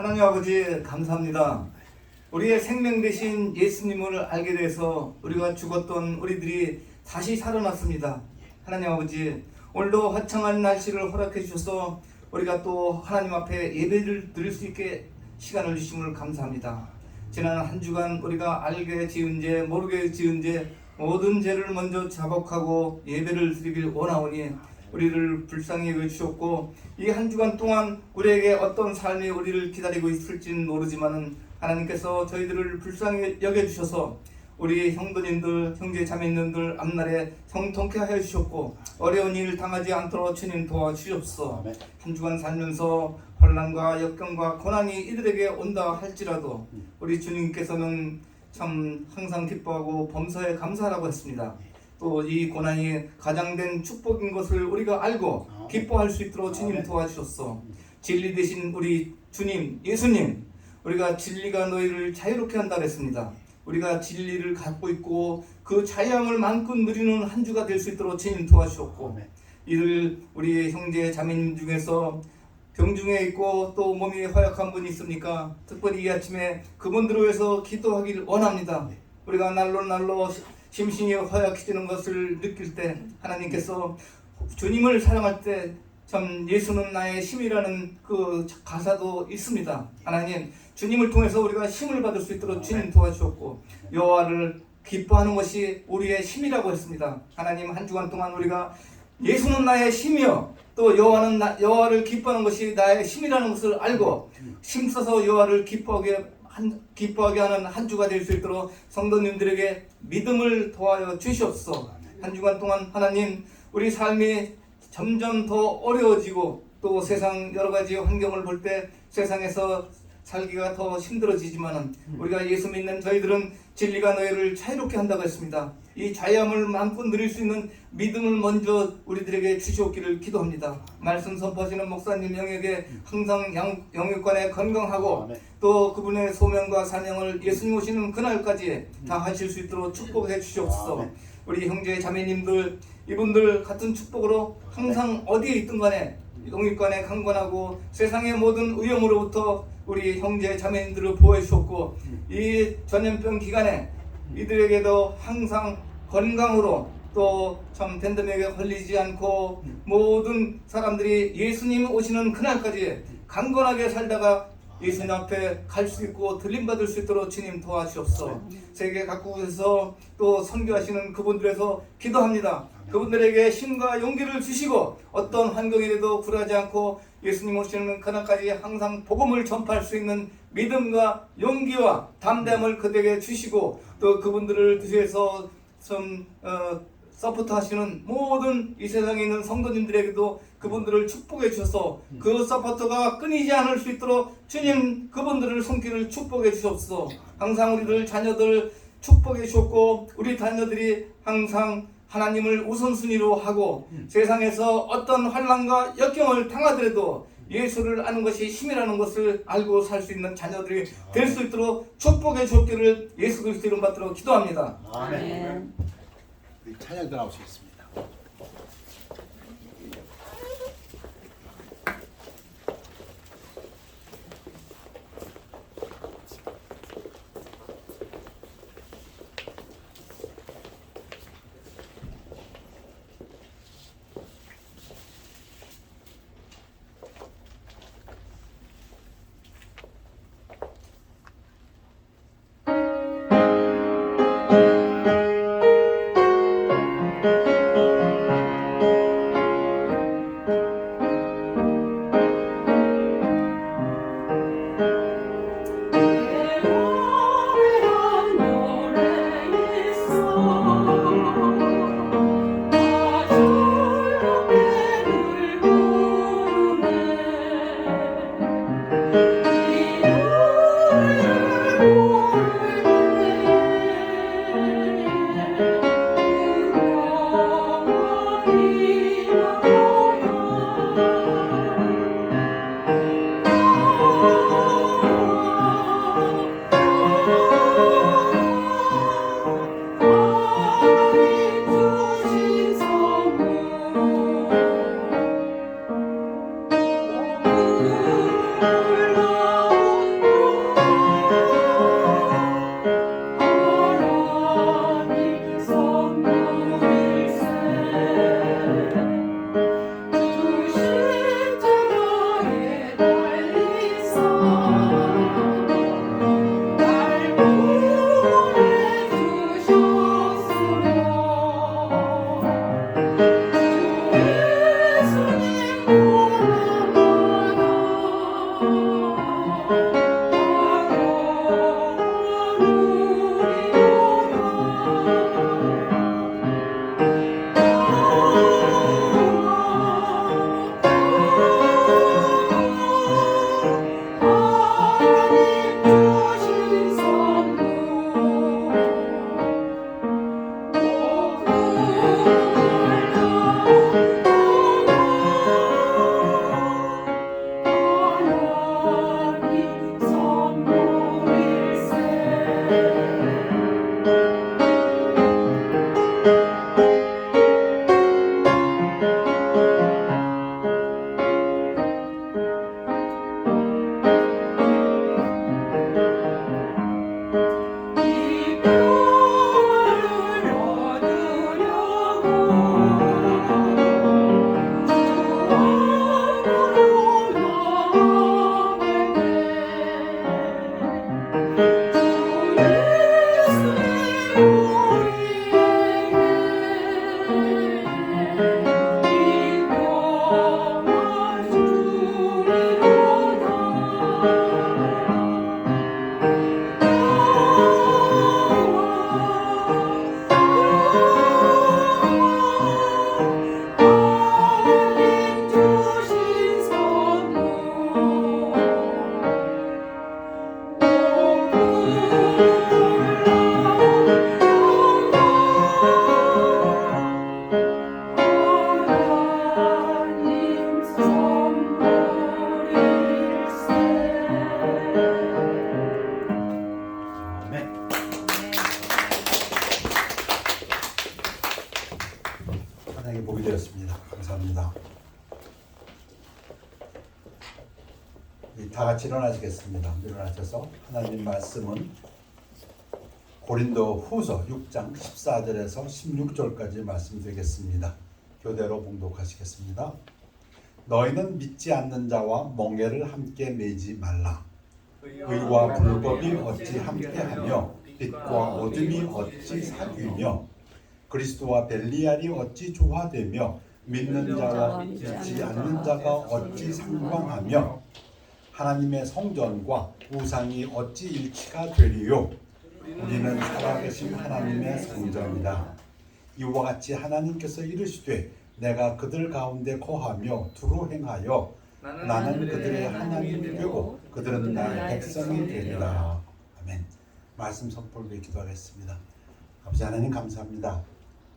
하나님 아버지 감사합니다. 우리의 생명 되신 예수님을 알게 돼서 우리가 죽었던 우리들이 다시 살아났습니다. 하나님 아버지, 오늘도 화창한 날씨를 허락해 주셔서 우리가 또 하나님 앞에 예배를 드릴 수 있게 시간을 주심을 감사합니다. 지난 한 주간 우리가 알게 지은 죄 모르게 지은 죄 모든 죄를 먼저 자복하고 예배를 드리길 원하오니 우리를 불쌍히 여겨주셨고, 이 한 주간 동안 우리에게 어떤 삶이 우리를 기다리고 있을지는 모르지만 하나님께서 저희들을 불쌍히 여겨주셔서 우리 형제님들 형제 자매님들 앞날에 형통케 하여 주셨고, 어려운 일 당하지 않도록 주님 도와주옵소서. 한 주간 살면서 혼란과 역경과 고난이 이들에게 온다 할지라도 우리 주님께서는 참 항상 기뻐하고 범사에 감사하라고 했습니다. 또 이 고난이 가장된 축복인 것을 우리가 알고 기뻐할 수 있도록 주님 도와주셨어. 진리 되신 우리 주님 예수님, 우리가 진리가 너희를 자유롭게 한다 그랬습니다. 우리가 진리를 갖고 있고 그 자유함을 마음껏 누리는 한 주가 될 수 있도록 주님 도와주셨고, 이들 우리 형제 자매님 중에서 병중에 있고 또 몸이 허약한 분이 있습니까? 특별히 이 아침에 그분들을 위해서 기도하길 원합니다. 우리가 날로 심신이 허약해지는 것을 느낄 때 하나님께서 주님을 사랑할 때 참 예수는 나의 힘이라는 그 가사도 있습니다. 하나님, 주님을 통해서 우리가 힘을 받을 수 있도록 주님 도와주셨고, 여호와를 기뻐하는 것이 우리의 힘이라고 했습니다. 하나님, 한 주간 동안 우리가 예수는 나의 힘이요 또 여호와를 기뻐하는 것이 나의 힘이라는 것을 알고 힘써서 여호와를 기뻐하게 하는 한 주가 될 수 있도록 성도님들에게 믿음을 도와여 주시옵소서. 한 주간 동안 하나님, 우리 삶이 점점 더 어려워지고 또 세상 여러 가지 환경을 볼 때 세상에서 살기가 더 힘들어지지만 우리가 예수 믿는 저희들은 진리가 너희를 자유롭게 한다고 했습니다. 이 자유함을 마음껏 누릴 수 있는 믿음을 먼저 우리들에게 주시옵기를 기도합니다. 말씀 선포하시는 목사님 영역에 항상 영육간에 건강하고 또 그분의 소명과 사명을 예수님 오시는 그날까지 다 하실 수 있도록 축복해 주시옵소서. 우리 형제 자매님들 이분들 같은 축복으로 항상 어디에 있든 간에 영육간에 강건하고 세상의 모든 위험으로부터 우리 형제 자매님들을 보호해 주셨고, 이 전염병 기간에 이들에게도 항상 건강으로 또 참 팬데믹에 걸리지 않고 모든 사람들이 예수님 오시는 그날까지 강건하게 살다가 예수님 앞에 갈 수 있고 들림받을 수 있도록 주님 도와주옵소서. 세계 각국에서 또 선교하시는 그분들에서 기도합니다. 그분들에게 힘과 용기를 주시고 어떤 환경이라도 굴하지 않고 예수님 오시는 그날까지 항상 복음을 전파할 수 있는 믿음과 용기와 담대함을 그들에게 주시고, 또 그분들을 위해서 좀 서포트 하시는 모든 이 세상에 있는 성도님들에게도 그분들을 축복해 주셔서 그 서포트가 끊이지 않을 수 있도록 주님 그분들을 손길을 축복해 주옵소서. 항상 우리들 자녀들 축복해 주셨고, 우리 자녀들이 항상 하나님을 우선순위로 하고 세상에서 어떤 환난과 역경을 당하더라도 예수를 아는 것이 힘이라는 것을 알고 살 수 있는 자녀들이 될 수 있도록 축복해 주옵기를 예수 그리스도 이름 받들어 기도합니다. 아멘. 우리 찬양들 나오시겠습니다. 은혜를 보게 되었습니다. 감사합니다. 다 같이 일어나시겠습니다. 일어나셔서 하나님 말씀은 고린도 후서 6장 14절에서 16절까지 말씀드리겠습니다. 교대로 봉독하시겠습니다. 너희는 믿지 않는 자와 멍에를 함께 매지 말라. 의와 불법이 어찌 함께하며 빛과 어둠이 어찌 사귀며 그리스도와 벨리알이 어찌 조화되며 믿는 자와 믿지 않는 자가 어찌 상관하며 하나님의 성전과 우상이 어찌 일치가 되리요. 우리는 살아계신 하나님의 성전이라. 이와 같이 하나님께서 이르시되 내가 그들 가운데 거하며 두루 행하여 나는 그들의 하나님이 되고 그들은 나의 백성이 되리라. 아멘. 말씀 선포를 기도하겠습니다. 아버지 하나님 감사합니다.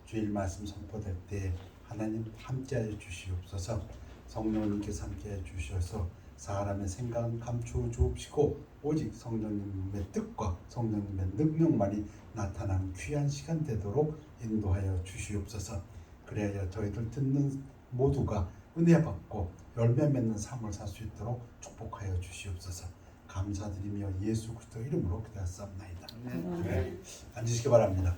주일 말씀 선포될 때 하나님 함께하여 주시옵소서. 성령님께서 함께하여 주셔서 사람의 생각은 감추어 주옵시고 오직 성령님의 뜻과 성령님의 능력만이 나타나는 귀한 시간 되도록 인도하여 주시옵소서. 그래야 저희들 듣는 모두가 은혜 받고 열매 맺는 삶을 살 수 있도록 축복하여 주시옵소서. 감사드리며 예수 그리스도 이름으로 기도하옵나이다. 네. 앉으시기 바랍니다.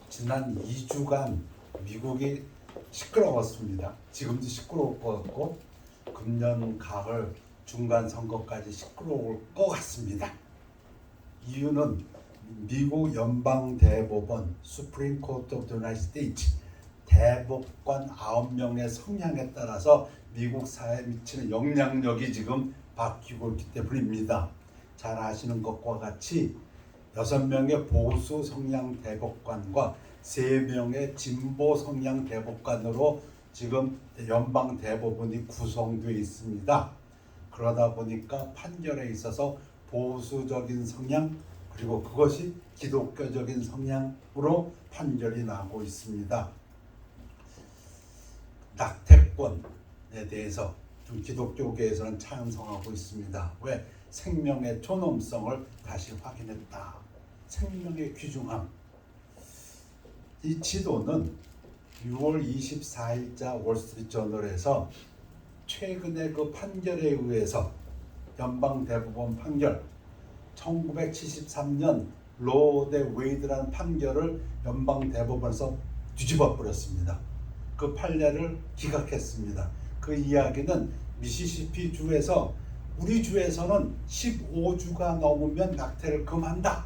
지난 2주간 미국이 시끄러웠습니다. 지금도 시끄러울 것 같고 금년 가을 중간 선거까지 시끄러울 것 같습니다. 이유는 미국 연방 대법원 Supreme Court of the United States 대법관 9명의 성향에 따라서 미국 사회에 미치는 영향력이 지금 바뀌고 있기 때문입니다. 잘 아시는 것과 같이 6명의 보수 성향 대법관과 3명의 진보 성향 대법관으로 지금 연방 대법원이 구성되어 있습니다. 그러다 보니까 판결에 있어서 보수적인 성향 그리고 그것이 기독교적인 성향으로 판결이 나고 있습니다. 낙태권에 대해서 좀 기독교계에서는 찬성하고 있습니다. 왜? 생명의 존엄성을 다시 확인했다. 생명의 귀중함. 이 지도는 6월 24일자 월스트리트저널에서 최근의 그 판결에 의해서 연방 대법원 판결 1973년 로 대 웨이드라는 판결을 연방 대법원에서 뒤집어 버렸습니다. 그 판례를 기각했습니다. 그 이야기는 미시시피 주에서 우리 주에서는 15주가 넘으면 낙태를 금한다.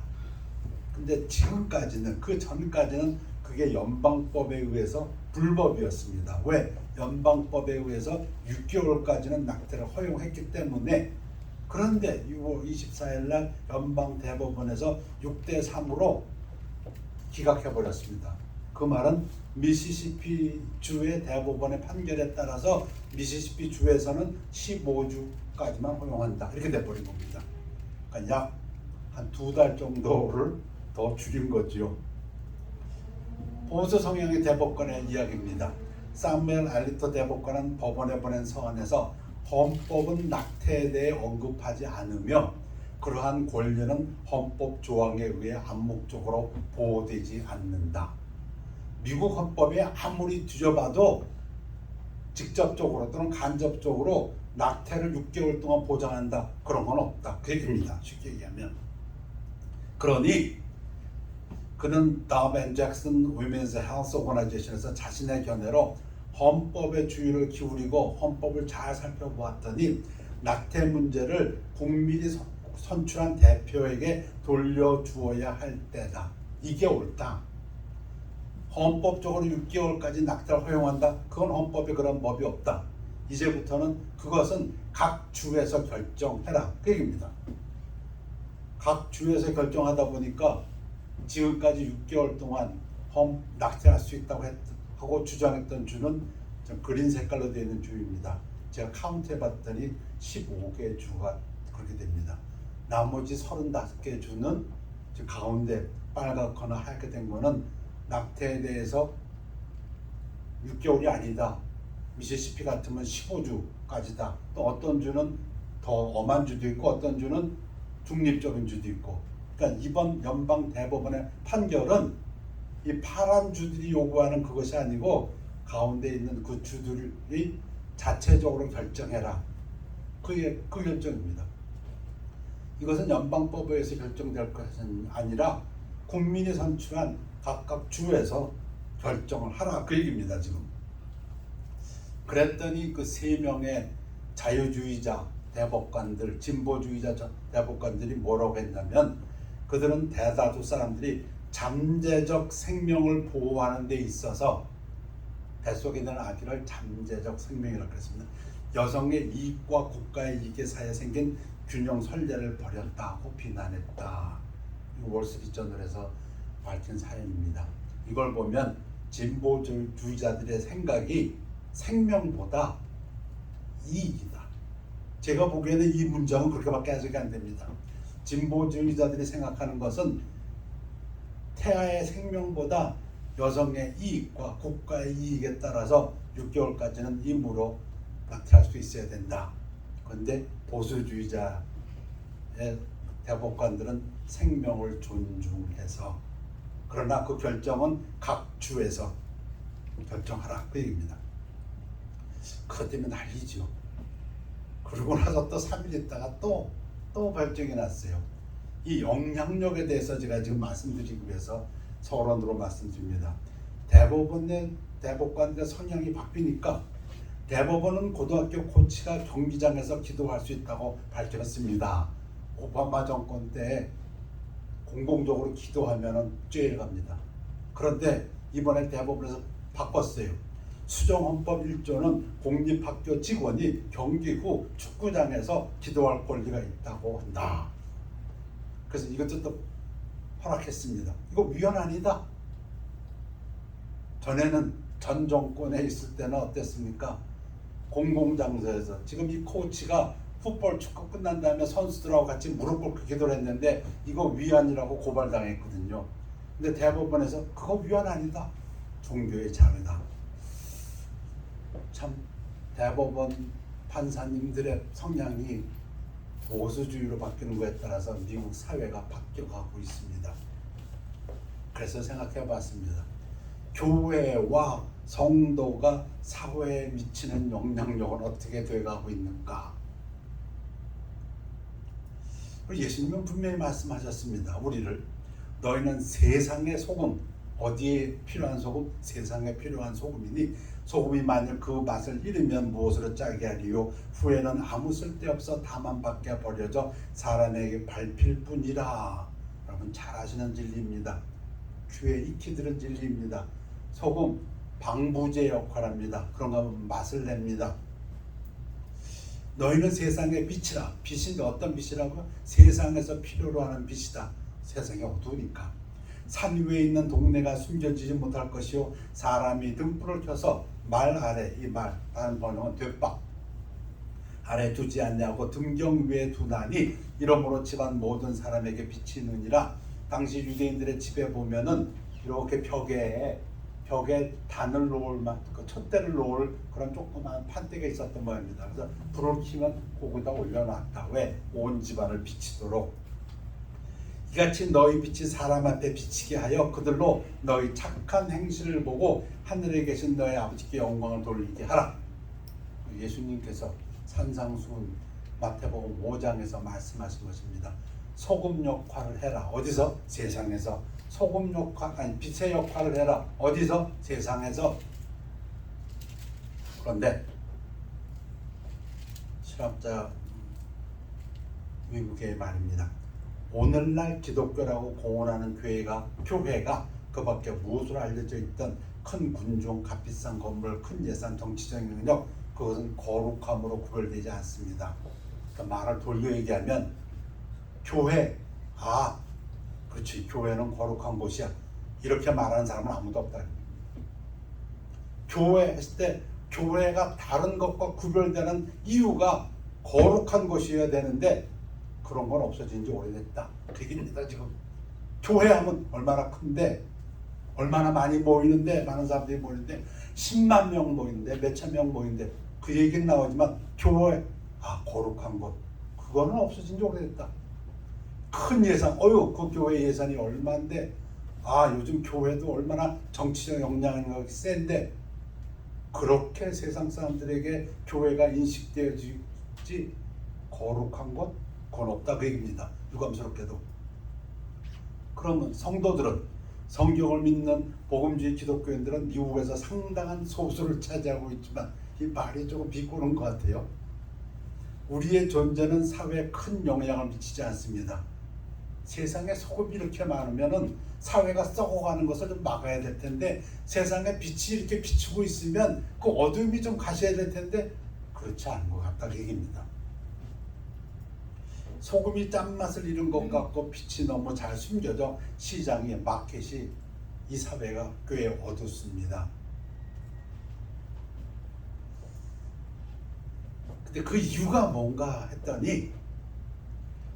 근데 지금까지는 그 전까지는 그게 연방법에 의해서 불법이었습니다. 왜? 연방법에 의해서 6개월까지는 낙태를 허용했기 때문에. 그런데 6월 24일 날 연방 대법원에서 6대 3으로 기각해버렸습니다. 그 말은 미시시피 주의 대법원의 판결에 따라서 미시시피 주에서는 15주까지만 허용한다. 이렇게 돼버린 겁니다. 그러니까 약 한 2달 정도를 더 줄인 거죠. 보수 성향의 대법관의 이야기입니다. 사무엘 알리토 대법관은 법원에 보낸 서한에서 헌법은 낙태에 대해 언급하지 않으며 그러한 권리는 헌법 조항에 의해 암묵적으로 보호되지 않는다. 미국 헌법에 아무리 뒤져봐도 직접적으로 또는 간접적으로 낙태를 6개월 동안 보장한다. 그런 건 없다. 그 얘기입니다. 쉽게 얘기하면. 그러니 그는 다음 잭슨 위멘스 헬스 오거나이제이션에서 자신의 견해로 헌법에 주의를 기울이고 헌법을 잘 살펴보았더니 낙태 문제를 국민이 선출한 대표에게 돌려주어야 할 때다. 이게 옳다. 헌법적으로 6개월까지 낙태를 허용한다. 그건 헌법에 그런 법이 없다. 이제부터는 그것은 각 주에서 결정해라. 그 얘기입니다. 각 주에서 결정하다 보니까 지금까지 6개월 동안 낙태할 수 있다고 하고 주장했던 주는 그린 색깔로 되어 있는 주입니다. 제가 카운트해봤더니 15개 주가 그렇게 됩니다. 나머지 35개 주는 가운데 빨갛거나 하얗게 된 거는 낙태에 대해서 6개월이 아니다. 미시시피 같으면 15주까지다. 또 어떤 주는 더 엄한 주도 있고 어떤 주는 중립적인 주도 있고. 그러니까 이번 연방 대법원의 판결은 이 파란 주들이 요구하는 그것이 아니고 가운데 있는 그 주들이 자체적으로 결정해라. 그 결정입니다. 이것은 연방법에 의해서 결정될 것은 아니라 국민이 선출한 각각 주에서 결정을 하라 그 얘기입니다. 지금 그랬더니 그 세 명의 자유주의자 대법관들, 진보주의자 대법관들이 뭐라고 했냐면, 그들은 대다수 사람들이 잠재적 생명을 보호하는 데 있어서 뱃속에 있는 아기를 잠재적 생명이라고 했습니다. 여성의 이익과 국가의 이익 사이에 생긴 균형 선례를 버렸다고 비난했다. 이거 월스트리트저널에서 밝힌 사연입니다. 이걸 보면 진보주의자들의 생각이 생명보다 이익이다. 제가 보기에는 이 문장은 그렇게밖에 해석이 안 됩니다. 진보주의자들이 생각하는 것은 태아의 생명보다 여성의 이익과 국가의 이익에 따라서 6개월까지는 임무로 낙태할 수 있어야 된다. 그런데 보수주의자의 대법관들은 생명을 존중해서, 그러나 그 결정은 각 주에서 결정하라 그 얘기입니다. 그것 때문에 난리죠. 그러고 나서 또 3일 있다가 또 결정이 났어요. 이 영향력에 대해서 제가 지금 말씀드리기 위해서 서론으로 말씀드립니다. 대법관들의 성향이 바뀌니까 대법원은 고등학교 코치가 경기장에서 기도할 수 있다고 밝혔습니다. 오바마 정권 때 공공적으로 기도하면 죄를 갑니다. 그런데 이번에 대법원에서 바꿨어요. 수정헌법 1조는 공립학교 직원이 경기 후 축구장에서 기도할 권리가 있다고 한다. 그래서 이것도 또 허락했습니다. 이거 위헌 아니다. 전에는 전 정권에 있을 때는 어땠습니까? 공공장소에서 지금 이 코치가 풋볼 축구 끝난 다음에 선수들하고 같이 무릎 꿇고 기도를 했는데 이거 위헌이라고 고발당했거든요. 근데 대법원에서 그거 위헌 아니다. 종교의 자유다. 참 대법원 판사님들의 성향이 보수주의로 바뀌는 것에 따라서 미국 사회가 바뀌어가고 있습니다. 그래서 생각해 봤습니다. 교회와 성도가 사회에 미치는 영향력은 어떻게 돼가고 있는가? 예수님은 분명히 말씀하셨습니다. 우리를 너희는 세상의 소금, 어디에 필요한 소금? 세상에 필요한 소금이니 소금이 만일 그 맛을 잃으면 무엇으로 짜게 하리요? 후에는 아무 쓸데없어 다만 밖에 버려져 사람에게 밟힐 뿐이라. 여러분 잘 아시는 진리입니다. 귀에 익히 들은 진리입니다. 소금 방부제 역할을 합니다. 그런가 하면 맛을 냅니다. 너희는 세상의 빛이라. 빛인데 어떤 빛이라고? 세상에서 필요로 하는 빛이다. 세상이 어두우니까. 산 위에 있는 동네가 숨겨지지 못할 것이요 사람이 등불을 켜서 말 아래, 이 말 다른 번역은 뒷박 아래 두지 않냐고 등경 위에 두나니 이러므로 집안 모든 사람에게 빛이 있느니라. 당시 유대인들의 집에 보면은 이렇게 벽에 단을 놓을 그 촛대를 놓을 그런 조그마한 판대가 있었던 모양입니다. 그래서 불을 켜면 거기다 올려놨다. 왜? 온 집안을 비치도록. 이같이 너희 빛이 사람 앞에 비치게 하여 그들로 너희 착한 행실을 보고 하늘에 계신 너희 아버지께 영광을 돌리게 하라. 예수님께서 산상수훈 마태복음 5장에서 말씀하신 것입니다. 소금 역할을 해라. 어디서? 세상에서. 소금 역할, 아니 빛의 역할을 해라. 어디서? 세상에서. 그런데 실학자 미국의 말입니다. 오늘날 기독교라고 공언하는 교회가 그 밖에 무엇으로 알려져 있던 큰 군종, 값비싼 건물, 큰 예산, 정치적 능력, 그것은 거룩함으로 구별되지 않습니다. 그러니까 말을 돌려 얘기하면 교회, 그렇지, 교회는 거룩한 곳이야. 이렇게 말하는 사람은 아무도 없다. 교회 했을 때 교회가 다른 것과 구별되는 이유가 거룩한 곳이어야 되는데 그런 건 없어진 지 오래됐다. 그 얘기입니다. 지금 교회하면 얼마나 큰데, 얼마나 많이 모이는데, 많은 사람들이 모이는데 10만 명 모이는데, 몇천 명 모이는데 그 얘기는 나오지만 교회, 거룩한 곳, 그거는 없어진 지 오래됐다. 큰 예산, 그 교회 예산이 얼마인데 요즘 교회도 얼마나 정치적 영향력이 센데 그렇게 세상 사람들에게 교회가 인식되어지지 거룩한 것? 그건 없다 그 얘기입니다. 유감스럽게도. 그러면 성도들은, 성경을 믿는 복음주의 기독교인들은 미국에서 상당한 소수를 차지하고 있지만 이 말이 조금 비꼬는 것 같아요. 우리의 존재는 사회에 큰 영향을 미치지 않습니다. 세상에 소금이 이렇게 많으면은 사회가 썩어가는 것을 좀 막아야 될 텐데, 세상에 빛이 이렇게 비추고 있으면 그 어둠이 좀 가셔야 될 텐데 그렇지 않은 것 같다 그 얘기입니다. 소금이 짠맛을 잃은 것 같고 빛이 너무 잘 숨겨져 시장이, 마켓이, 이 사회가 꽤 어둡습니다. 근데 그 이유가 뭔가 했더니,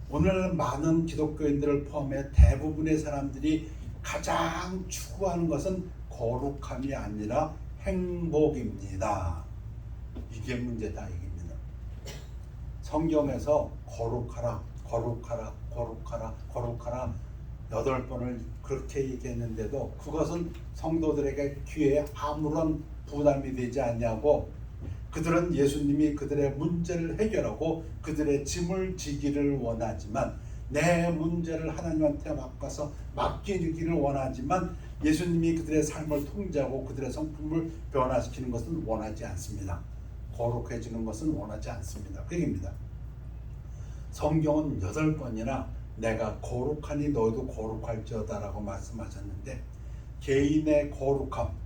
오늘날 많은 기독교인들을 포함해 대부분의 사람들이 가장 추구하는 것은 거룩함이 아니라 행복입니다. 이게 문제다 얘기입니다. 성경에서 거룩하라, 거룩하라, 거룩하라, 거룩하라 8번을 그렇게 얘기했는데도 그것은 성도들에게 귀에 아무런 부담이 되지 않냐고, 그들은 예수님이 그들의 문제를 해결하고 그들의 짐을 지기를 원하지만, 내 문제를 하나님한테 맡기기를 원하지만 예수님이 그들의 삶을 통제하고 그들의 성품을 변화시키는 것은 원하지 않습니다. 거룩해지는 것은 원하지 않습니다. 그 얘기입니다. 성경은 8번이나 내가 거룩하니 너희도 거룩할지어다 라고 말씀하셨는데, 개인의 거룩함,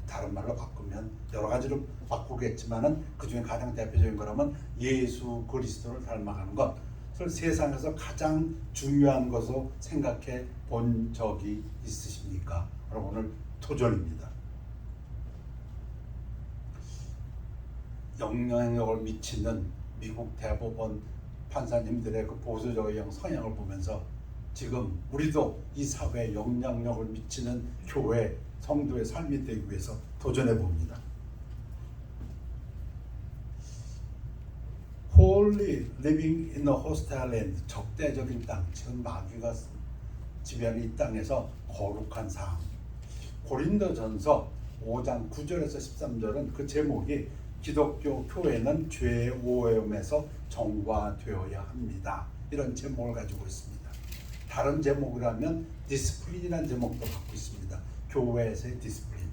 다른 말로 바꾸면 여러 가지로 바꾸겠지만은 그 중에 가장 대표적인 거라면 예수 그리스도를 닮아가는 것을 세상에서 가장 중요한 것으로 생각해 본 적이 있으십니까? 오늘 도전입니다. 영향력을 미치는 미국 대법원 판사님들의 그 보수적인 성향을 보면서 지금 우리도 이 사회에 영향력을 미치는 교회 성도의 삶이 되기 위해서 도전해 봅니다. Holy living in a hostile land, 적대적인 땅, 지금 마귀가 지배하는 이 땅에서 거룩한 삶. 고린도전서 5장 9절에서 13절은 그 제목이 기독교 교회는 죄의 오염에서 정화되어야 합니다. 이런 제목을 가지고 있습니다. 다른 제목이라면 디스플린이라는 제목도 갖고 있습니다. 교회에서의 디스플린.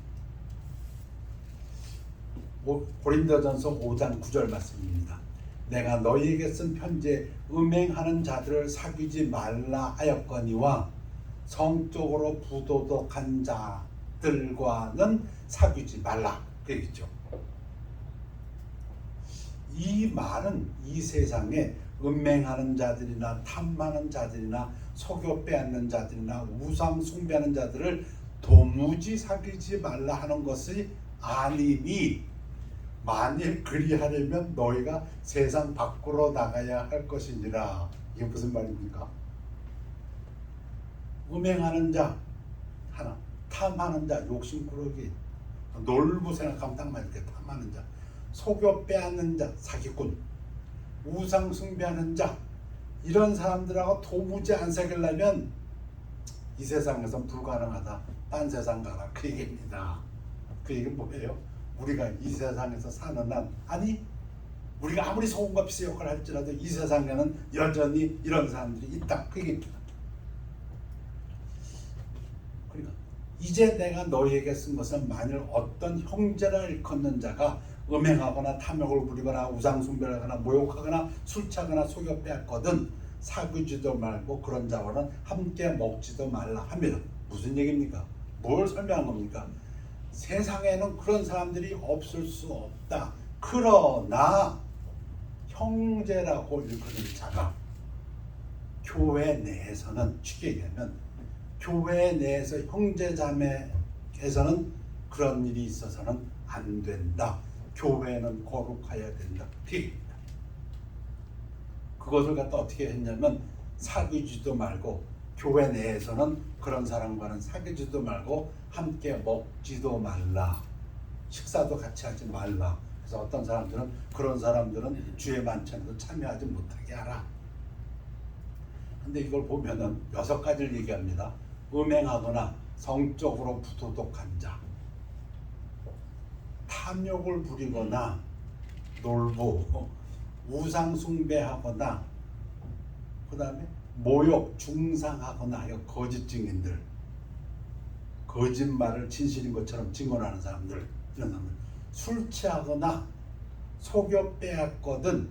고린도전서 5장 9절 말씀입니다. 내가 너희에게 쓴 편지에 음행하는 자들을 사귀지 말라 하였거니와 성적으로 부도덕한 자들과는 사귀지 말라. 그 얘기죠. 이 말은 이 세상에 음행하는 자들이나 탐하는 자들이나 속여 빼앗는 자들이나 우상 숭배하는 자들을 도무지 사귀지 말라 하는 것이 아니니, 만일 그리하려면 너희가 세상 밖으로 나가야 할 것이니라. 이게 무슨 말입니까? 음행하는 자 하나, 탐하는 자, 욕심꾸러기, 놀부 생각하면 딱 맞게 탐하는 자, 속여 빼앗는 자, 사기꾼, 우상 숭배하는 자, 이런 사람들하고 도무지 안 사귀려면 이 세상에선 불가능하다. 딴 세상 가라. 그 얘기입니다. 그 얘기는 뭐예요? 우리가 이 세상에서 사는 한, 아니 우리가 아무리 소금과 빛의 역할을 할지라도 이 세상에는 여전히 이런 사람들이 있다. 그 얘기입니다. 그러니까 이제 내가 너희에게 쓴 것은, 만일 어떤 형제라 일컫는 자가 음행하거나 탐욕을 부리거나 우상숭배를 하거나 모욕하거나 술 취하거나 속여 빼앗거든 사귀지도 말고 그런 자와는 함께 먹지도 말라 하면 무슨 얘기입니까? 뭘 설명한 겁니까? 세상에는 그런 사람들이 없을 수 없다. 그러나 형제라고 일컫는 자가 교회 내에서는, 쉽게 얘기하면 교회 내에서 형제자매에서는 그런 일이 있어서는 안 된다. 교회는 거룩해야 된다. 그것을 갖다 어떻게 했냐면, 사귀지도 말고, 교회 내에서는 그런 사람과는 사귀지도 말고 함께 먹지도 말라. 식사도 같이 하지 말라. 그래서 어떤 사람들은, 그런 사람들은 주의 만찬에도 참여하지 못하게 하라. 근데 이걸 보면은 6가지를 얘기합니다. 음행하거나 성적으로 부도덕한 자, 탐욕을 부리거나 놀부, 우상 숭배하거나 그 다음에 모욕, 중상하거나 거짓 증인들, 거짓말을 진실인 것처럼 증언하는 사람들, 이런 사람들, 술 취하거나 속여 빼앗거든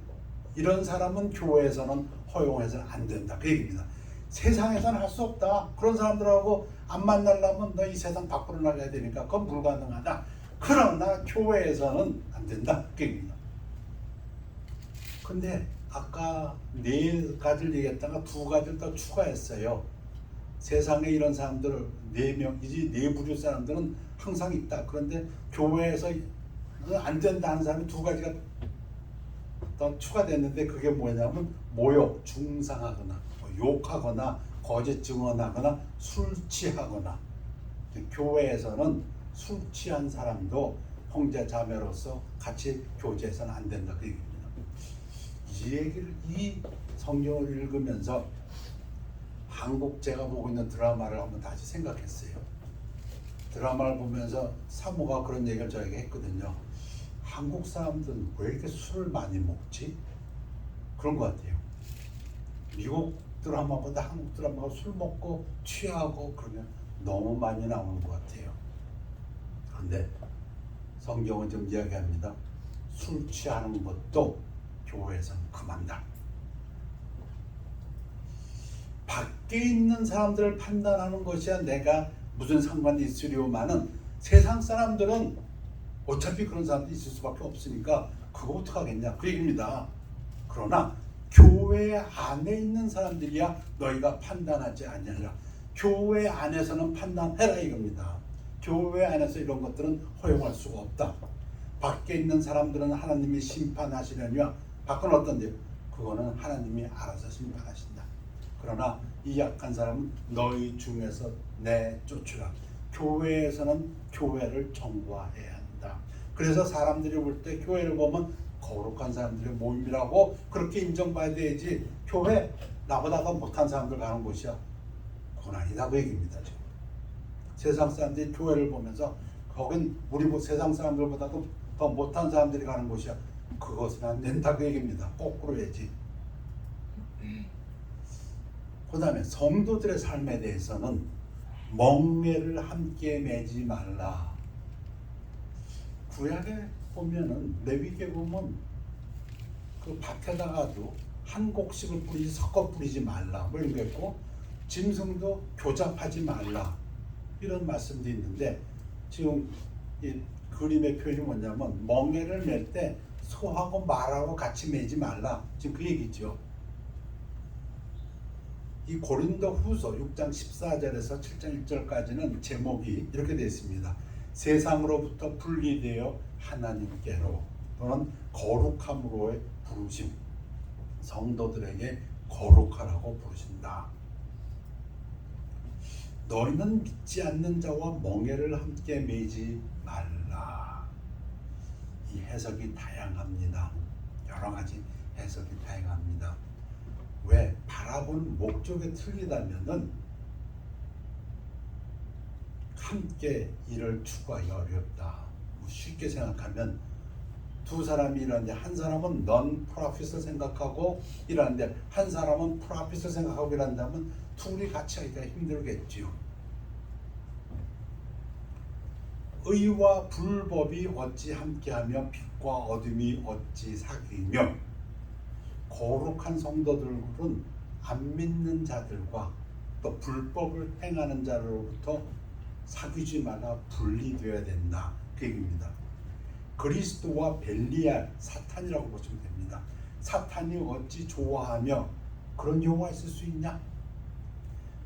이런 사람은 교회에서는 허용해서는 안 된다, 그 얘기입니다. 세상에서는 할 수 없다. 그런 사람들하고 안 만나려면 너 이 세상 밖으로 나가야 되니까 그건 불가능하다. 그러나 교회에서는 안 된다, 그 얘기입니다. 근데 아까 네 가지를 얘기했다가 두 가지를 더 추가했어요. 세상에 이런 사람들 네 부류 사람들은 항상 있다. 그런데 교회에서 안 된다 하는 사람이 두 가지가 더 추가됐는데 그게 뭐냐면 모욕, 중상하거나 욕하거나 거짓 증언하거나 술 취하거나. 교회에서는 술 취한 사람도 형제 자매로서 같이 교제해서는 안 된다, 그 얘기입니다. 이 성경을 읽으면서 한국 제가 보고 있는 드라마를 한번 다시 생각했어요. 드라마를 보면서 사모가 그런 얘기를 저에게 했거든요. 한국 사람들은 왜 이렇게 술을 많이 먹지? 그런 것 같아요. 미국 드라마보다 한국 드라마가 술 먹고 취하고 그러면 너무 많이 나오는 것 같아요. 그런데 성경은 좀 이야기합니다. 술 취하는 것도 교회에서는 금한다. 밖에 있는 사람들을 판단하는 것이야 내가 무슨 상관이 있으려마는 세상 사람들은 어차피 그런 사람들이 있을 수밖에 없으니까 그거 어떡하겠냐, 그 얘기입니다. 그러나 교회 안에 있는 사람들이야 너희가 판단하지 아니하라. 교회 안에서는 판단해라, 이겁니다. 교회 안에서 이런 것들은 허용할 수가 없다. 밖에 있는 사람들은 하나님이 심판하시려니와 밖은 어떤데요? 그거는 하나님이 알아서 심판하신다. 그러나 이 약한 사람은 너희 중에서 내쫓으라. 교회에서는 교회를 정화해야 한다. 그래서 사람들이 볼 때 교회를 보면 거룩한 사람들의 모임이라고 그렇게 인정받아야 되지, 교회 나보다 더 못한 사람들 가는 곳이야, 그건 아니다, 그 얘기입니다. 지금 세상 사람들이 교회를 보면서 거긴 우리 세상 사람들보다도 더 못한 사람들이 가는 곳이야, 그것은 안 된다, 그 얘기입니다. 거꾸로 해야지. 그 다음에 성도들의 삶에 대해서는 멍에를 함께 매지 말라. 구약에 보면은 레위기에 보면 그 밭에다가도 한 곡식을 뿌리지 섞어 뿌리지 말라 뭐 이런 게 있고, 짐승도 교잡하지 말라 이런 말씀도 있는데, 지금 이 그림의 표현이 뭐냐면 멍에를 맬 때 소하고 말하고 같이 매지 말라, 지금 그 얘기죠. 이 고린도후서 6장 14절에서 7장 1절까지는 제목이 이렇게 되어 있습니다. 세상으로부터 분리되어 하나님께로 또는 거룩함으로의 부르심, 성도들에게 거룩하라고 부르신다. 너희는 믿지 않는 자와 멍에를 함께 매지 말라. 이 해석이 다양합니다. 여러 가지 해석이 다양합니다. 왜? 바라보는 목적이 틀리다면은 함께 일을 추구하기 어렵다. 쉽게 생각하면 두 사람이 일하는데 한 사람은 넌 프로핏을 생각하고 일하는데 한 사람은 프로핏을 생각하고 일한다면 둘이 같이 하기가 힘들겠지요. 의와 불법이 어찌 함께하며 빛과 어둠이 어찌 사귀며. 거룩한 성도들은 안 믿는 자들과 또 불법을 행하는 자로부터 사귀지 말아 분리되어야 된다, 그 얘기입니다. 그리스도와 벨리알, 사탄이라고 보시면 됩니다. 사탄이 어찌 좋아하며 그런 경우가 있을 수 있냐?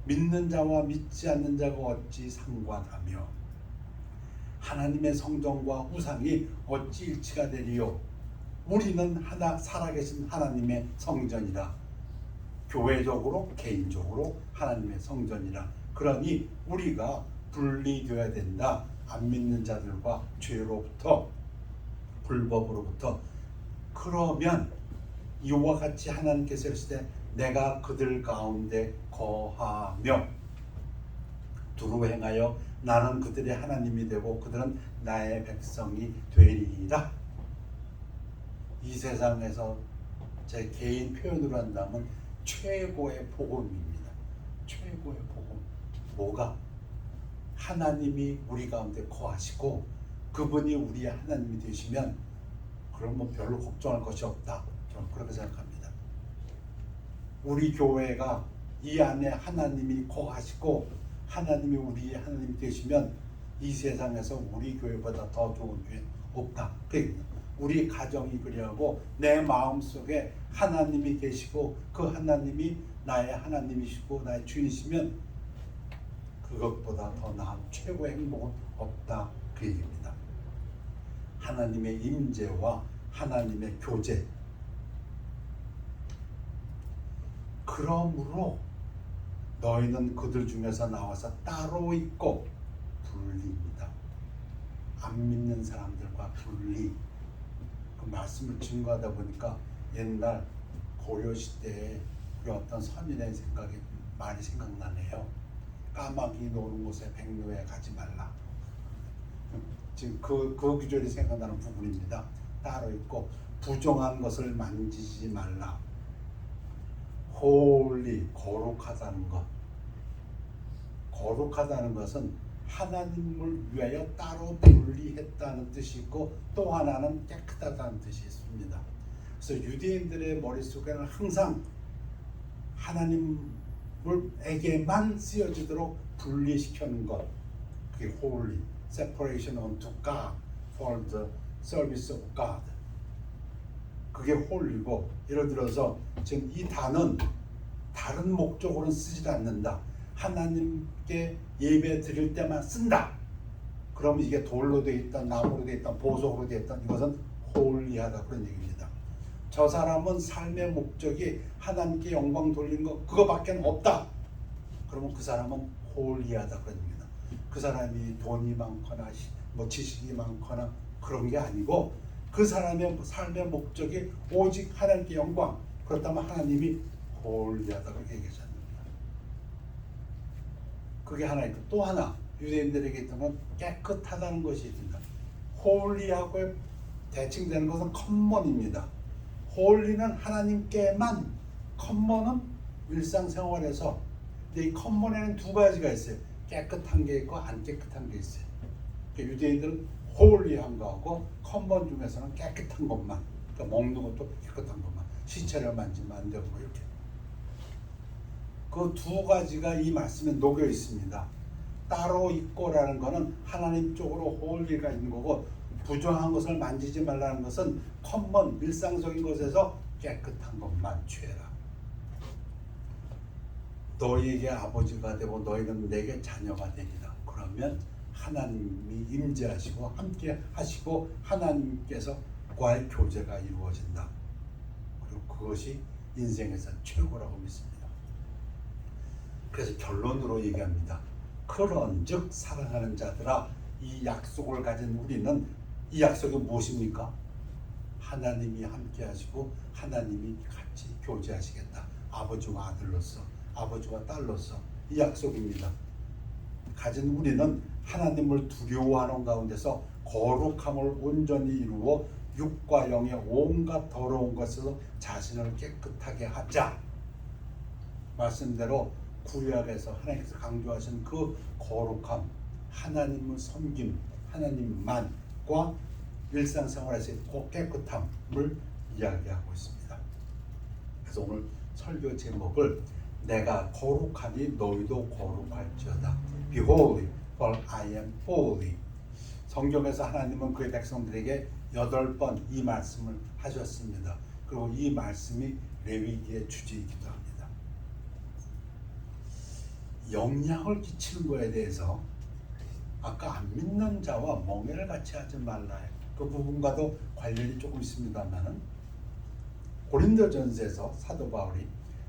믿는 자와 믿지 않는 자가 어찌 상관하며 하나님의 성전과 우상이 어찌 일치가 되리요? 우리는 하나 살아계신 하나님의 성전이라. 교회적으로 개인적으로 하나님의 성전이라. 그러니 우리가 분리되어야 된다. 안 믿는 자들과 죄로부터, 불법으로부터. 그러면 이와 같이 하나님께서 이르시되 내가 그들 가운데 거하며 두루 행하여 나는 그들의 하나님이 되고 그들은 나의 백성이 되리라. 이 세상에서 제 개인 표현으로 한다면 최고의 복음입니다. 최고의 복음. 뭐가? 하나님이 우리 가운데 거하시고 그분이 우리의 하나님이 되시면 그럼 뭐 별로 걱정할 것이 없다. 저는 그렇게 생각합니다. 우리 교회가 이 안에 하나님이 거하시고 하나님이 우리의 하나님이 되시면 이 세상에서 우리 교회보다 더 좋은 교회 없다. 우리 가정이 그리하고 내 마음속에 하나님이 계시고 그 하나님이 나의 하나님이시고 나의 주인이시면 그것보다 더 나은 최고의 행복은 없다. 그 얘기입니다. 하나님의 임재와 하나님의 교제. 그러므로 너희는 그들 중에서 나와서 따로 있고 분리입니다. 안 믿는 사람들과 분리. 그 말씀을 증거하다 보니까 옛날 고려시대에 우리 어떤 선인의 생각이 많이 생각나네요. 까마귀 노는 곳에 백로에 가지 말라. 지금 그 구절이 생각나는 부분입니다. 따로 있고 부정한 것을 만지지 말라. 홀리, 거룩하다는 것. 거룩하다는 것은 하나님을 위하여 따로 분리했다는 뜻이 있고 또 하나는 깨끗하다는 뜻이 있습니다. 그래서 유대인들의 머릿속에는 항상 하나님에게만 쓰여지도록 분리시키는 것, 그게 holy, separation unto God for the service of God. 그게 holy고, 예를 들어서 지금 이 단은 다른 목적으로는 쓰지 않는다. 하나님께 예배 드릴 때만 쓴다. 그럼 이게 돌로 되어 있던 나무로 되어 있던 보석으로 되어 있던 이것은 홀리하다 그런 얘기입니다. 저 사람은 삶의 목적이 하나님께 영광 돌리는 거 그거밖에 없다. 그러면 그 사람은 홀리하다 그런 얘기입니다. 그 사람이 돈이 많거나 뭐 지식이 많거나 그런 게 아니고 그 사람의 삶의 목적이 오직 하나님께 영광. 그렇다면 하나님이 홀리하다 그렇게 얘기하잖아요. 그게 하나 있고 또 하나 유대인들에게 있던 건 깨끗하다는 것이 있습니다. 홀리하고 대칭되는 것은 컴먼입니다. 홀리는 하나님께만, 컴먼은 일상생활에서. 근데 이 컴먼에는 두 가지가 있어요. 깨끗한 게 있고 안 깨끗한 게 있어요. 그러니까 유대인들은 홀리한 거하고 컴먼 중에서는 깨끗한 것만, 그러니까 먹는 것도 깨끗한 것만, 시체를 만지면 안 되고 이렇게. 그 두 가지가 이 말씀에 녹여 있습니다. 따로 있고라는 것은 하나님 쪽으로 홀리가 있는 거고 부정한 것을 만지지 말라는 것은 커먼 일상적인 것에서 깨끗한 것만 취해라. 너희에게 아버지가 되고 너희는 내게 자녀가 되리라. 그러면 하나님이 임재하시고 함께 하시고 하나님께서과의 교제가 이루어진다. 그리고 그것이 인생에서 최고라고 믿습니다. 그래서 결론으로 얘기합니다. 그런즉 사랑하는 자들아, 이 약속을 가진 우리는 이 약속이 무엇입니까? 하나님이 함께 하시고 하나님이 같이 교제하시겠다. 아버지와 아들로서, 아버지와 딸로서 이 약속입니다. 가진 우리는 하나님을 두려워하는 가운데서 거룩함을 온전히 이루어 육과 영의 온갖 더러운 것에서 자신을 깨끗하게 하자. 말씀대로 구약에서 하나님께서 강조하신 그 거룩함, 하나님을 섬김, 하나님만과 일상생활에서의 그 깨끗함을 이야기하고 있습니다. 그래서 오늘 설교 제목을 내가 거룩하니 너희도 거룩할지어다. Be holy, for I am holy. 성경에서 하나님은 그의 백성들에게 8번 이 말씀을 하셨습니다. 그리고 이 말씀이 레위기의 주제이기도 합니다. 영향을 끼치는 거에 대해서 아까 안 믿는 자와 멍해를 같이 하지 말라. 그 부분과도 관련이 조금 있습니다만은 고린도전서에서 사도 바울이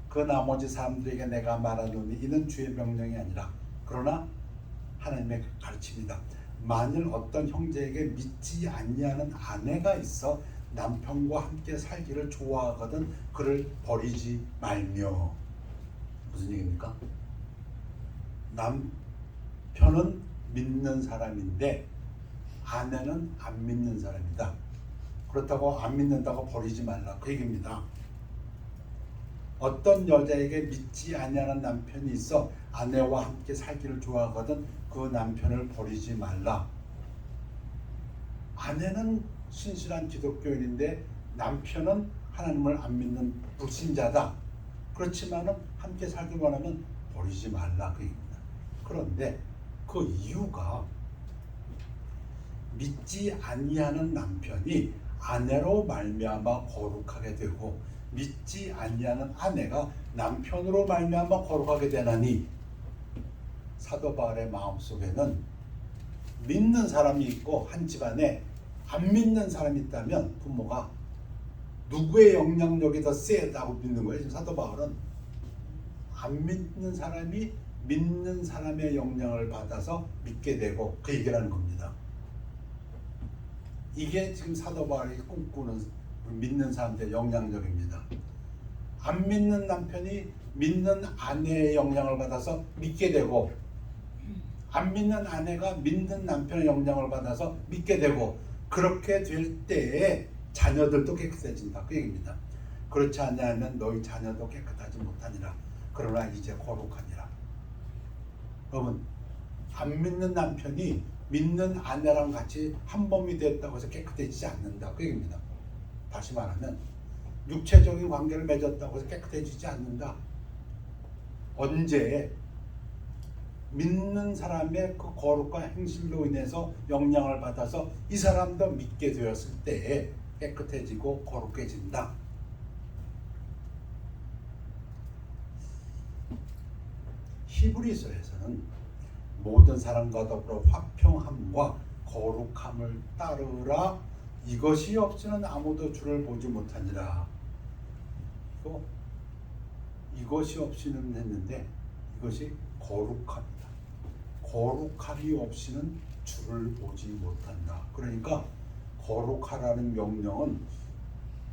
그 나머지 사람들에게 내가 말하노니 이는 주의 명령이 아니라 그러나 하나님의 가르침이다. 만일 어떤 형제에게 믿지 아니하는 아내가 있어 남편과 함께 살기를 좋아하거든 그를 버리지 말며. 무슨 얘기입니까? 남편은 믿는 사람인데 아내는 안 믿는 사람이다. 그렇다고 안 믿는다고 버리지 말라 그 얘기입니다. 어떤 여자에게 믿지 아니하는 남편이 있어 아내와 함께 살기를 좋아하거든 그 남편을 버리지 말라. 아내는 신실한 기독교인인데 남편은 하나님을 안 믿는 불신자다. 그렇지만은 함께 살기 원하면 버리지 말라 그 얘기입니다. 그런데 그 이유가 믿지 아니하는 남편이 아내로 말미암아 거룩하게 되고 믿지 아니하는 아내가 남편으로 말미암아 거룩하게 되나니 사도 바울의 마음속에는 믿는 사람이 있고 한 집안에 안 믿는 사람이 있다면 부모가 누구의 영향력이 더 세다고 믿는 거예요. 지금 사도 바울은 안 믿는 사람이 믿는 사람의 영향을 받아서 믿게 되고 그 얘기를 하는 겁니다. 이게 지금 사도 바울이 꿈꾸는 믿는 사람들의 영향력입니다. 안 믿는 남편이 믿는 아내의 영향을 받아서 믿게 되고 안 믿는 아내가 믿는 남편의 영향을 받아서 믿게 되고 그렇게 될 때에 자녀들도 깨끗해진다 그 얘기입니다. 그렇지 않으면 너희 자녀도 깨끗하지 못하니라. 그러나 이제 거룩하니라. 여러분 안 믿는 남편이 믿는 아내랑 같이 한 몸이 됐다고 해서 깨끗해지지 않는다 그 얘기입니다. 다시 말하면 육체적인 관계를 맺었다고 해서 깨끗해지지 않는다. 언제 믿는 사람의 그 거룩과 행실로 인해서 영향을 받아서 이 사람도 믿게 되었을 때에 깨끗해지고 거룩해진다. 히브리서에서는 모든 사람과 더불어 화평함과 거룩함을 따르라. 이것이 없이는 아무도 주를 보지 못하니라. 이것이 없이는 했는데 이것이 거룩함이다. 거룩함이 없이는 주를 보지 못한다. 그러니까 거룩하라는 명령은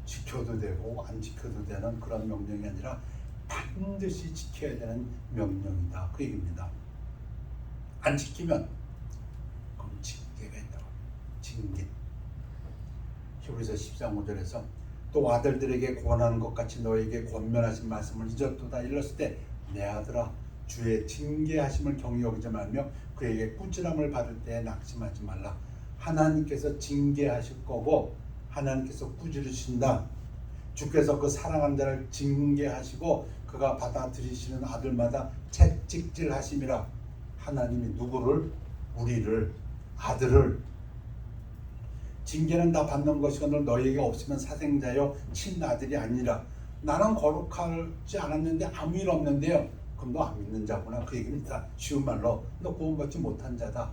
지켜도 되고 안 지켜도 되는 그런 명령이 아니라 반드시 지켜야 되는 명령이다 그 얘기입니다. 안 지키면 그럼 징계가 있다고. 징계. 히브리서 13장 5절에서 또 아들들에게 권하는 것 같이 너에게 권면하신 말씀을 잊었도다. 일렀을 때 내 아들아 주의 징계하심을 경히 여기지 말며 그에게 꾸지람을 받을 때에 낙심하지 말라. 하나님께서 징계하실 거고 하나님께서 꾸지르신다. 주께서 그 사랑하는 자를 징계하시고 그가 받아들이시는 아들마다 채찍질하심이라. 하나님이 누구를? 우리를, 아들을. 징계는 다 받는 것이거늘 너희에게 없으면 사생자여 친아들이 아니라. 나는 거룩하지 않았는데 아무 일 없는데요. 그럼 너 안 믿는 자구나 그 얘기입니다. 쉬운 말로 너 구원받지 못한 자다.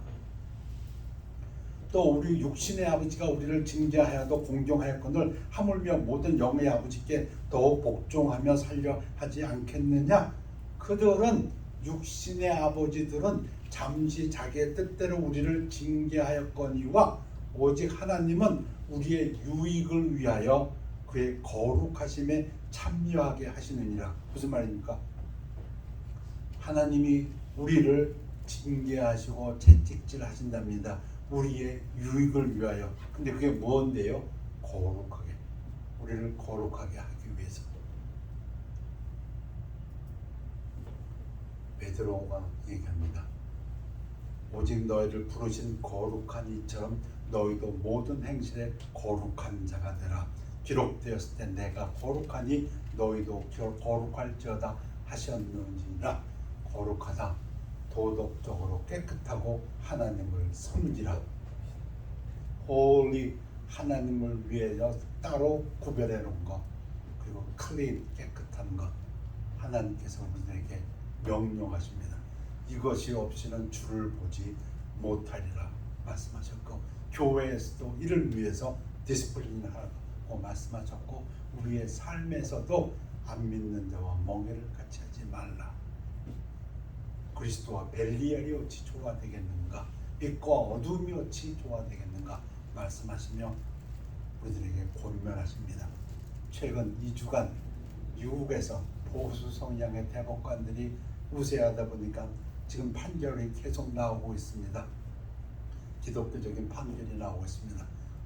또 우리 육신의 아버지가 우리를 징계하여도 공경하였거늘 하물며 모든 영의 아버지께 더욱 복종하며 살려 하지 않겠느냐. 그들은 육신의 아버지들은 잠시 자기의 뜻대로 우리를 징계하였거니와 오직 하나님은 우리의 유익을 위하여 그의 거룩하심에 참여하게 하시느니라. 무슨 말입니까? 하나님이 우리를 징계하시고 채찍질 하신답니다. 우리의 유익을 위하여. 근데 그게 뭔데요? 거룩하게. 우리를 거룩하게 하기 위해서. 베드로가 얘기합니다. 오직 너희를 부르신 거룩한 이처럼 너희도 모든 행실에 거룩한 자가 되라. 기록되었을 때 내가 거룩하니 너희도 거룩할지어다 하셨느니라. 거룩하다. 도덕적으로 깨끗하고 하나님을 섬기라. holy, 하나님을 위해서 따로 구별해 놓은 것. 그리고 clean, 깨끗한 것. 하나님께서 우리에게 명령하십니다. 이것이 없이는 주를 보지 못하리라 말씀하셨고, 교회에서도 이를 위해서 디스플린하라고 말씀하셨고, 우리의 삶에서도 안 믿는 자와 멍해를 같이 하지 말라. 그리스도와 벨리알이 어찌 조화 되겠는가? 빛과 어둠이 어찌 조화 되겠는가? 말씀하시며 우리들에게 권면하십니다. 최근 2주간 미국에서 보수 성향의 대법관들이 우세하다 보니까 지금 판결이 계속 나오고 있습니다. 기독교적인 판결이 나오고 있습니다.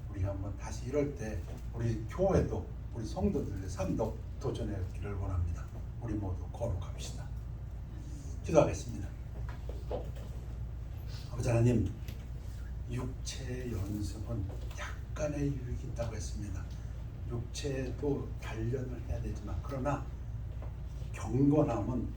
우리 한번 다시 이럴 때 우리 교회도 우리 성도들의 삶도 도전하기를 원합니다. 우리 모두 거룩합시다. 기도하겠습니다. 아버지 하나님, 육체의 연습은 약간의 유익이 있다고 했습니다. 육체도 단련을 해야 되지만 그러나 경건함은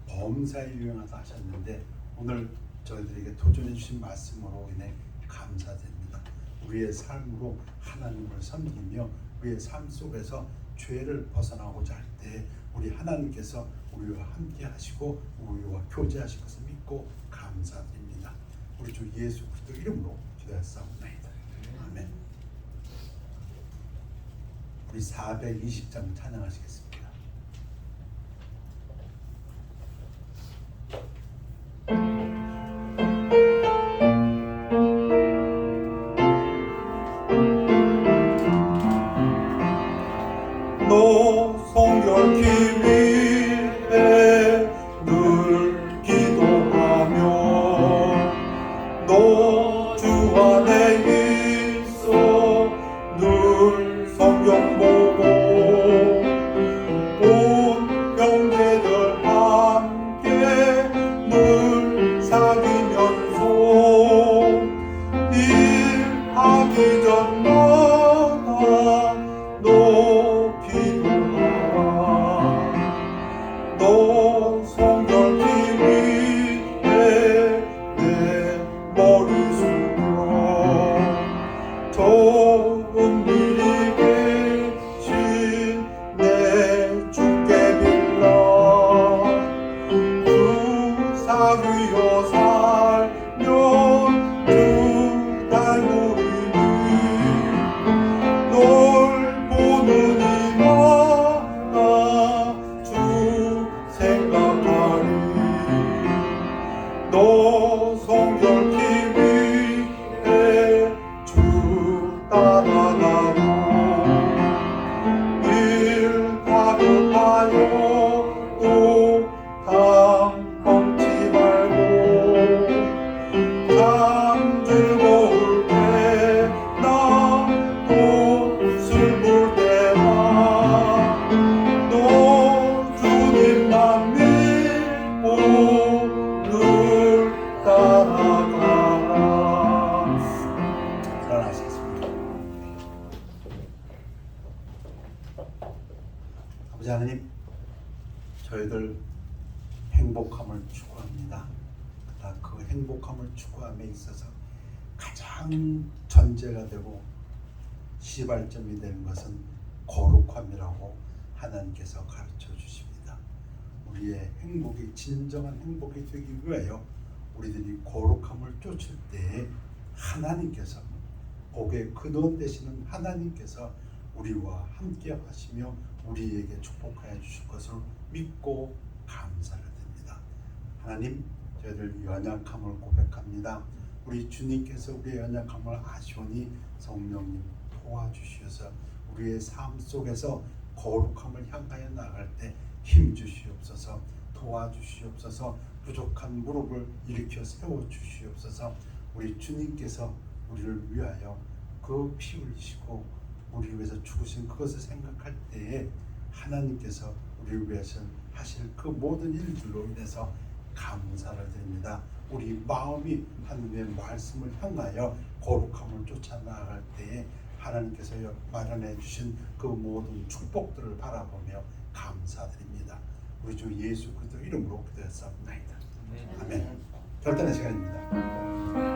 범사에 유용하다 하셨는데 오늘 저희들에게 도전해 주신 말씀으로 인해 감사드립니다. 우리의 삶으로 하나님을 섬기며 우리의 삶 속에서 죄를 벗어나고자 할 때 우리 하나님께서 우리와 함께 하시고 우리와 교제하실 것을 믿고 감사드립니다. 우리 주 예수 그리스도 이름으로 기도했사옵나이다. 아멘. 우리 420장 찬양하시겠습니다. 너 성결케 위해 늘 기도하며 너 주 안에 있어 늘 성경 보고 온 형제들 함께 늘 사귀면서 일하기 전마다 너 성결케 위해 내 머리 숙여 좋은 일이 계신 내 주께 빌라 주 사귀어 살면 주 닮으리니 널 보는 이마다 주 생각하리 너 성결케 위해 주 따라가고 일 다급하여도 당 꺾지 말고 참 즐거울 때나 또 슬플 때나 너 주님만 믿고 늘 따라가라. 일어나시겠습니다. 아버지 하나님, 저희들 행복함을 추구합니다. 그 행복함을 추구함에 있어서 가장 전제가 되고 시발점이 되는 것은 거룩함이라고 하나님께서 가르쳐 주십니다. 우리의 행복이 진정한 행복이 되기 위하여 우리들이 거룩함을 쫓을 때에 하나님께서 복의 근원 되시는 하나님께서 우리와 함께 하시며 우리에게 축복하여 주실 것을 믿고 감사를 드립니다. 하나님, 저희들 연약함을 고백합니다. 우리 주님께서 우리의 연약함을 아시오니 성령님 도와주시어서 우리의 삶 속에서 거룩함을 향하여 나갈 때 힘 주시옵소서. 도와주시옵소서. 부족한 무릎을 일으켜 세워주시옵소서. 우리 주님께서 우리를 위하여 그 피 흘리시고 우리를 위해서 죽으신 그것을 생각할 때에 하나님께서 우리를 위해서 하실 그 모든 일들로 인해서 감사를 드립니다. 우리 마음이 하나님의 말씀을 향하여 거룩함을 쫓아 나아갈 때에 하나님께서 마련해 주신 그 모든 축복들을 바라보며 감사드립니다. 우리 주 예수 그리스도 이름으로 기도했사옵나이다. 아멘. 결단의 시간입니다.